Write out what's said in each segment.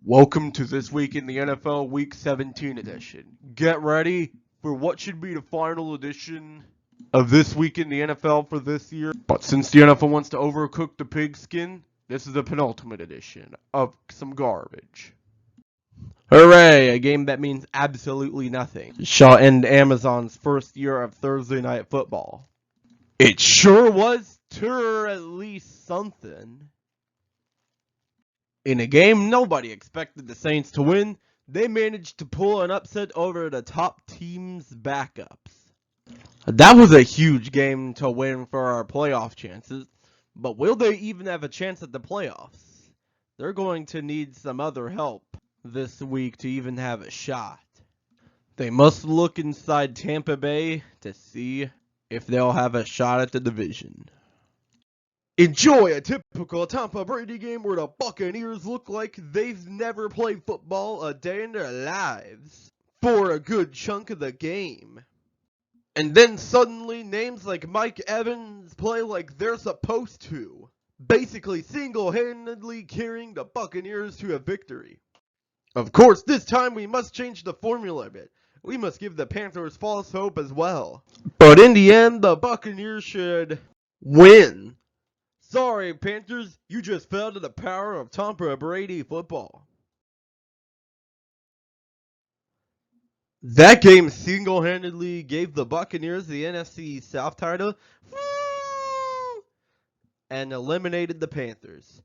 Welcome to This Week in the NFL Week 17 edition. Get ready for what should be the final edition of This Week in the NFL for this year. But since the NFL wants to overcook the pigskin, this is the penultimate edition of some garbage. Hooray! A game that means absolutely nothing shall end Amazon's first year of Thursday Night Football. It sure was at least something. In a game nobody expected the Saints to win, they managed to pull an upset over the top team's backups. That was a huge game to win for our playoff chances, but will they even have a chance at the playoffs? They're going to need some other help this week to even have a shot. They must look inside Tampa Bay to see if they'll have a shot at the division. Enjoy a typical Tampa Brady game where the Buccaneers look like they've never played football a day in their lives for a good chunk of the game. And then suddenly names like Mike Evans play like they're supposed to, basically single-handedly carrying the Buccaneers to a victory. Of course, this time we must change the formula a bit. We must give the Panthers false hope as well. But in the end, the Buccaneers should win. Sorry, Panthers, you just fell to the power of Tampa Brady football. That game single-handedly gave the Buccaneers the NFC South title and eliminated the Panthers.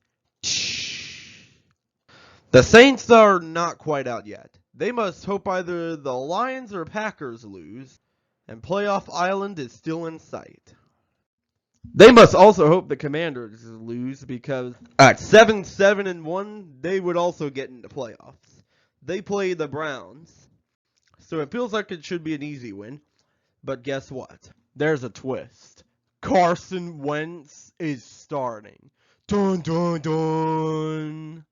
The Saints are not quite out yet. They must hope either the Lions or Packers lose, and Playoff Island is still in sight. They must also hope the Commanders lose because at 7-1, they would also get into playoffs. They play the Browns, so it feels like it should be an easy win. But guess what? There's a twist. Carson Wentz is starting. Dun dun dun.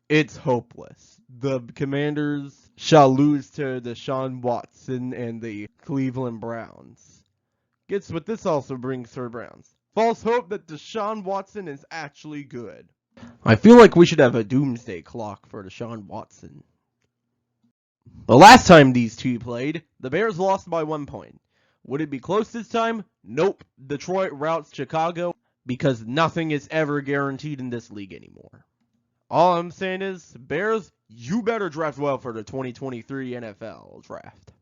It's hopeless. The Commanders shall lose to Deshaun Watson and the Cleveland Browns. Guess what this also brings for Browns? False hope that Deshaun Watson is actually good. I feel like we should have a doomsday clock for Deshaun Watson. The last time these two played, the Bears lost by 1 point. Would it be close this time? Nope. Detroit routs Chicago because nothing is ever guaranteed in this league anymore. All I'm saying is, Bears, you better draft well for the 2023 NFL draft.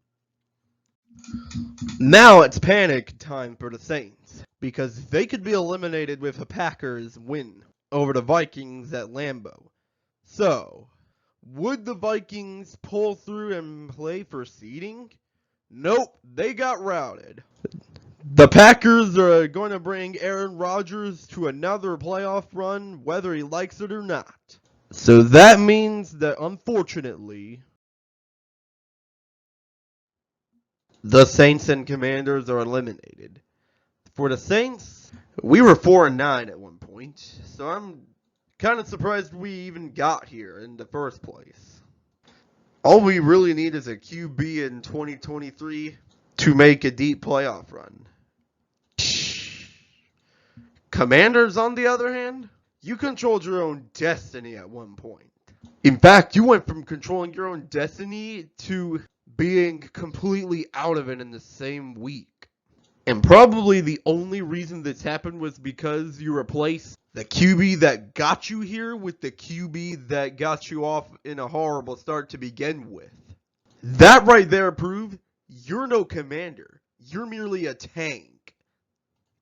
Now it's panic time for the Saints, because they could be eliminated with a Packers win over the Vikings at Lambeau. So, would the Vikings pull through and play for seeding? Nope, they got routed. The Packers are going to bring Aaron Rodgers to another playoff run, whether he likes it or not. So that means that, unfortunately, the Saints and Commanders are eliminated. For the Saints, we were 4-9 at one point, so I'm kind of surprised we even got here in the first place. All we really need is a QB in 2023 to make a deep playoff run. Commanders, on the other hand, you controlled your own destiny at one point. In fact, you went from controlling your own destiny to being completely out of it in the same week. And probably the only reason this happened was because you replaced the QB that got you here with the QB that got you off in a horrible start to begin with. That right there proved you're no commander. You're merely a tank.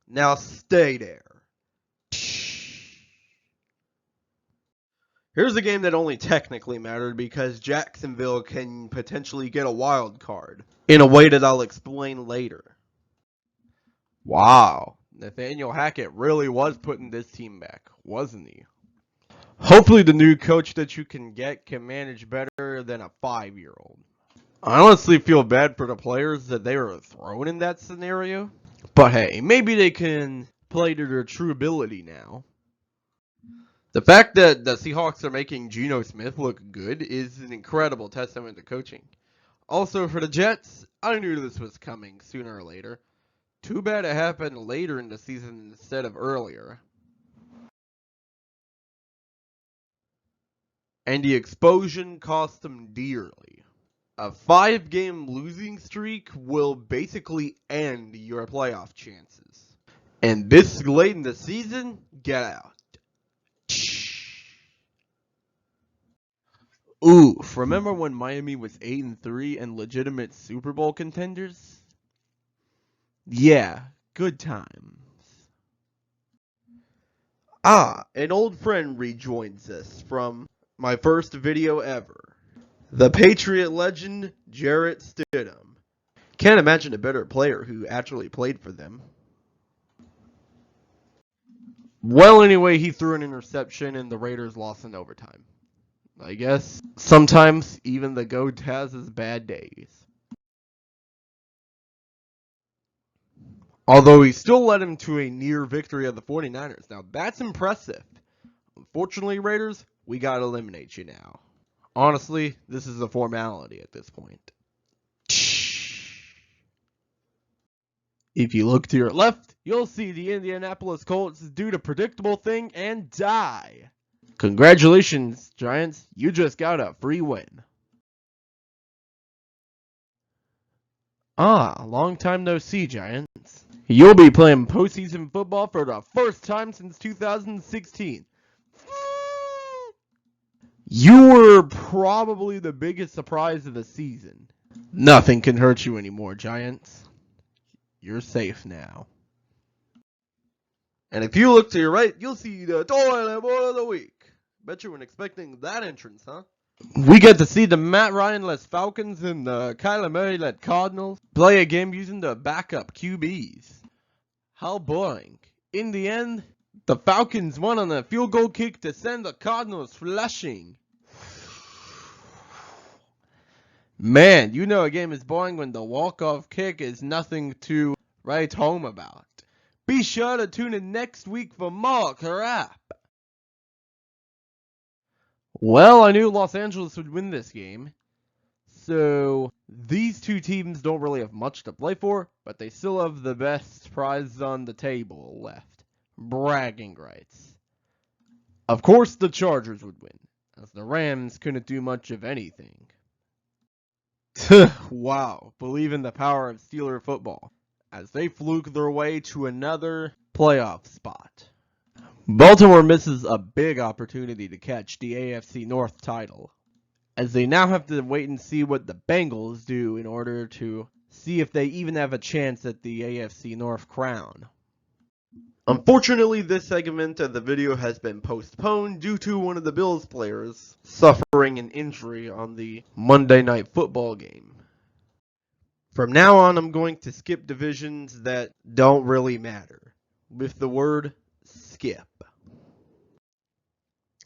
Now stay there. Here's a game that only technically mattered because Jacksonville can potentially get a wild card in a way that I'll explain later. Wow, Nathaniel Hackett really was putting this team back, wasn't he? Hopefully the new coach that you can get can manage better than a 5-year-old. I honestly feel bad for the players that they were thrown in that scenario. But hey, maybe they can play to their true ability now. The fact that the Seahawks are making Geno Smith look good is an incredible testament to coaching. Also for the Jets, I knew this was coming sooner or later. Too bad it happened later in the season instead of earlier. and the exposure cost them dearly. A 5-game losing streak will basically end your playoff chances. And this late in the season, get out. Oof, remember when Miami was 8-3 and legitimate Super Bowl contenders? Yeah, good times. An old friend rejoins us from my first video ever. The Patriot legend, Jarrett Stidham. Can't imagine a better player who actually played for them. Well, anyway, he threw an interception and the Raiders lost in overtime. I guess sometimes even the GOAT has his bad days. Although he still led him to a near victory of the 49ers. Now, that's impressive. Unfortunately, Raiders, we gotta eliminate you now. Honestly, this is a formality at this point. If you look to your left, you'll see the Indianapolis Colts do the predictable thing and die. Congratulations, Giants. You just got a free win. Long time no see, Giants. You'll be playing postseason football for the first time since 2016. You were probably the biggest surprise of the season. Nothing can hurt you anymore, Giants. You're safe now. And if you look to your right, you'll see the Toilet Bowl of the Week. Bet you weren't expecting that entrance, huh? We get to see the Matt Ryan-less Falcons and the Kyler Murray-led Cardinals play a game using the backup QBs. How boring. In the end, the Falcons won on a field goal kick to send the Cardinals flushing. Man, you know a game is boring when the walk-off kick is nothing to write home about. Be sure to tune in next week for more crap. Well, I knew Los Angeles would win this game. So, these two teams don't really have much to play for, but they still have the best prize on the table left. Bragging rights. Of course, the Chargers would win, as the Rams couldn't do much of anything. Wow, believe in the power of Steeler football, as they fluke their way to another playoff spot. Baltimore misses a big opportunity to catch the AFC North title, as they now have to wait and see what the Bengals do in order to see if they even have a chance at the AFC North crown. Unfortunately, this segment of the video has been postponed due to one of the Bills players suffering an injury on the Monday Night Football game. From now on, I'm going to skip divisions that don't really matter, with the word skip.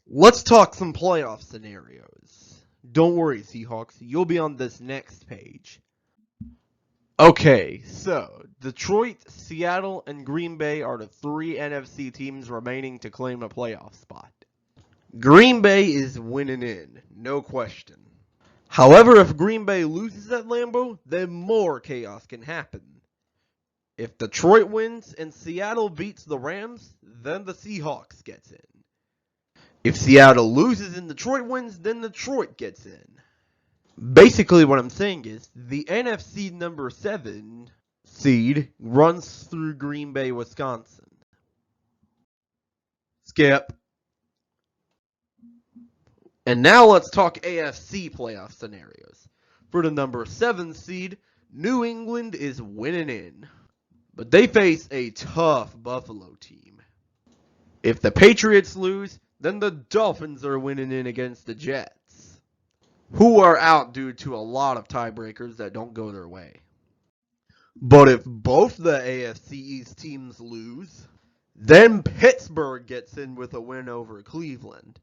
Let's talk some playoff scenarios. Don't worry, Seahawks, you'll be on this next page. Okay, so Detroit, Seattle, and Green Bay are the 3 NFC teams remaining to claim a playoff spot. Green Bay is winning in, no question. However, if Green Bay loses at Lambeau, then more chaos can happen. If Detroit wins and Seattle beats the Rams, then the Seahawks gets in. If Seattle loses and Detroit wins, then Detroit gets in. Basically, what I'm saying is, the NFC number 7 seed runs through Green Bay, Wisconsin. Skip. And now let's talk AFC playoff scenarios. For the number 7 seed, New England is winning in, but they face a tough Buffalo team. If the Patriots lose, then the Dolphins are winning in against the Jets, who are out due to a lot of tiebreakers that don't go their way. But if both the AFC East teams lose, then Pittsburgh gets in with a win over Cleveland.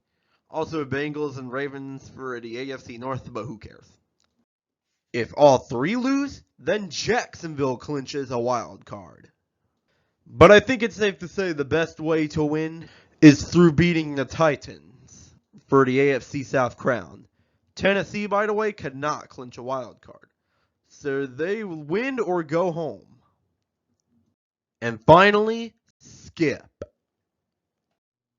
Also Bengals and Ravens for the AFC North, but who cares? If all 3 lose, then Jacksonville clinches a wild card. But I think it's safe to say the best way to win is through beating the Titans for the AFC South crown. Tennessee, by the way, could not clinch a wild card, so they win or go home. And finally, skip.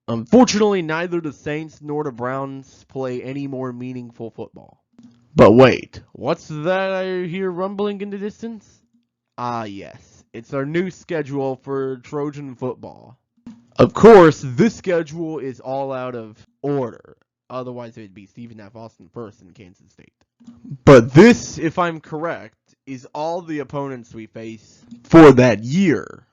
Unfortunately, neither the Saints nor the Browns play any more meaningful football. But wait, what's that I hear rumbling in the distance? Ah, yes, it's our new schedule for Trojan football. Of course, this schedule is all out of order. Otherwise, it'd be Stephen F. Austin first in Kansas State. But this, if I'm correct, is all the opponents we face for that year.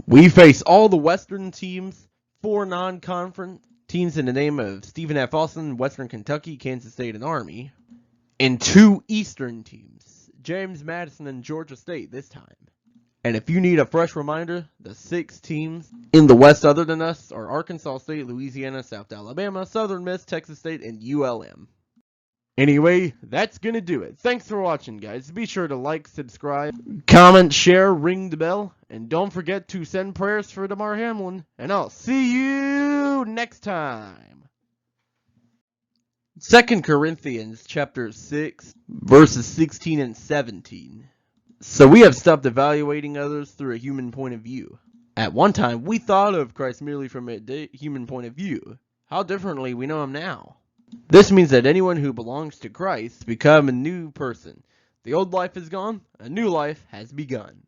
We face all the Western teams, 4 non-conference teams in the name of Stephen F. Austin, Western Kentucky, Kansas State, and Army, and 2 Eastern teams, James Madison and Georgia State this time. And if you need a fresh reminder, the 6 teams in the West other than us are Arkansas State, Louisiana, South Alabama, Southern Miss, Texas State, and ULM. Anyway, that's gonna do it. Thanks for watching, guys. Be sure to like, subscribe, comment, share, ring the bell, and don't forget to send prayers for Damar Hamlin. And I'll see you next time. 2 Corinthians chapter 6, verses 16 and 17. So we have stopped evaluating others through a human point of view. At one time, we thought of Christ merely from a human point of view. How differently we know him now. This means that anyone who belongs to Christ become a new person. The old life is gone, a new life has begun.